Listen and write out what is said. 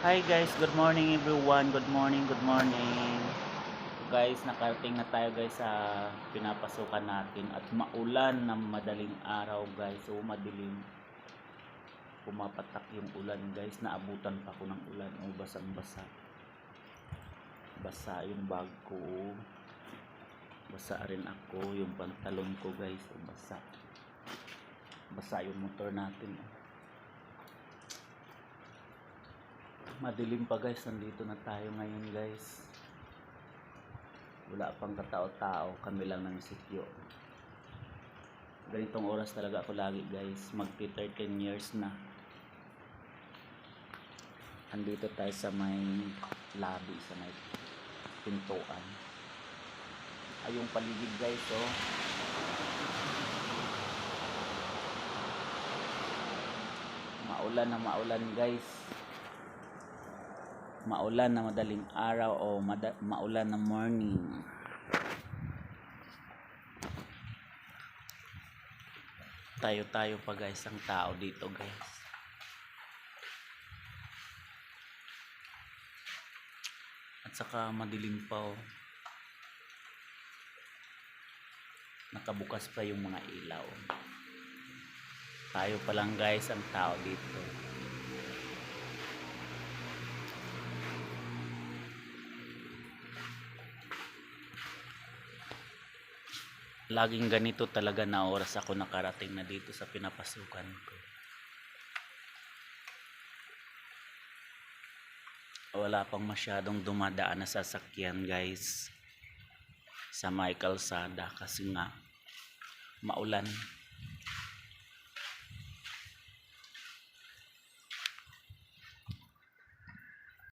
Hi guys, good morning everyone. Good morning, good morning. Guys, nakarating na tayo guys sa pinapasukan natin at maulan ng madaling araw guys. So madilim. Pumapatak yung ulan guys. Naabutan pa ako ng ulan. O basang-basa. Basa yung bag ko. Basa rin ako. Yung pantalon ko guys. O basa. Basa yung motor natin. Madilim pa guys, nandito na tayo ngayon guys. Wala pang katao-tao, kami lang ng sityo. Ganitong oras talaga ako lagi guys, magti 13 years na. Andito tayo sa may lobby, sa may pintuan. Ay yung paligid guys, oh. Maulan guys. Maulan na madaling araw o maulan na morning. Tayo pa guys ang tao dito guys. At saka madilim pa, oh. Nakabukas pa yung mga ilaw. Tayo pa lang guys ang tao dito. Laging ganito talaga na oras ako nakarating na dito sa pinapasukan ko. Wala pang masyadong dumadaan na sasakyan guys sa may kalsada kasi nga maulan.